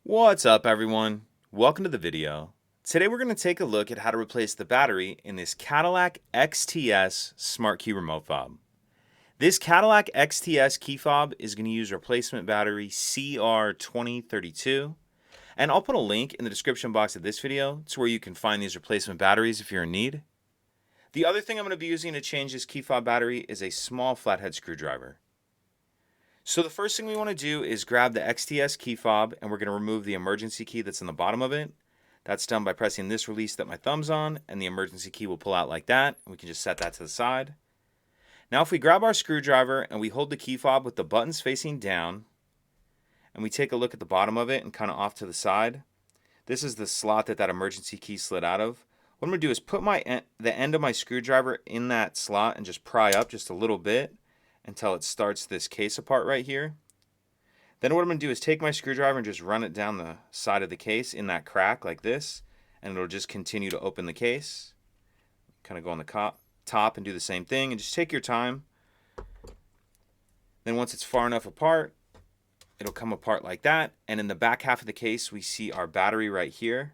What's up, everyone? Welcome to the video. Today we're going to take a look at how to replace the battery in this Cadillac XTS Smart Key remote fob. This Cadillac XTS key fob is going to use replacement battery CR2032, and I'll put a link in the description box of this video to where you can find these replacement batteries if you're in need. The other thing I'm going to be using to change this key fob battery is a small flathead screwdriver. So the first thing we want to do is grab the XTS key fob, and we're going to remove the emergency key that's in the bottom of it. That's done by pressing this release that my thumb's on, and the emergency key will pull out like that, and we can just set that to the side. Now if we grab our screwdriver and we hold the key fob with the buttons facing down, and we take a look at the bottom of it and kind of off to the side, this is the slot that emergency key slid out of. What I'm going to do is put the end of my screwdriver in that slot and just pry up just a little bit until it starts this case apart right here. Then what I'm going to do is take my screwdriver and just run it down the side of the case in that crack like this, and it'll just continue to open the case. Kind of go on the top and do the same thing, and just take your time. Then once it's far enough apart, it'll come apart like that, and in the back half of the case we see our battery right here.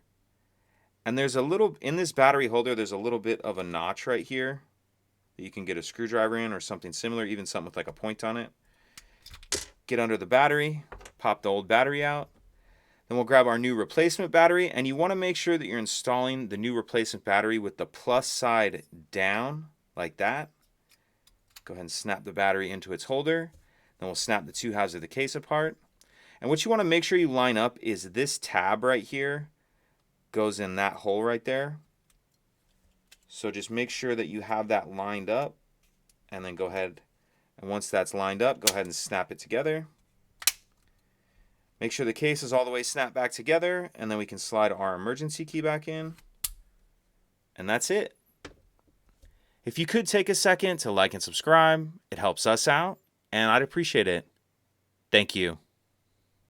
And there's a little, in this battery holder, there's a little bit of a notch right here that you can get a screwdriver in, or something similar, even something with like a point on it. Get under the battery, pop the old battery out. Then we'll grab our new replacement battery, and you want to make sure that you're installing the new replacement battery with the plus side down, like that. Go ahead and snap the battery into its holder. Then we'll snap the two halves of the case apart. And what you want to make sure you line up is this tab right here goes in that hole right there. So just make sure that you have that lined up, and then go ahead, and once that's lined up, go ahead and snap it together. Make sure the case is all the way snapped back together, and then we can slide our emergency key back in. And that's it. If you could take a second to like and subscribe, it helps us out, and I'd appreciate it. Thank you.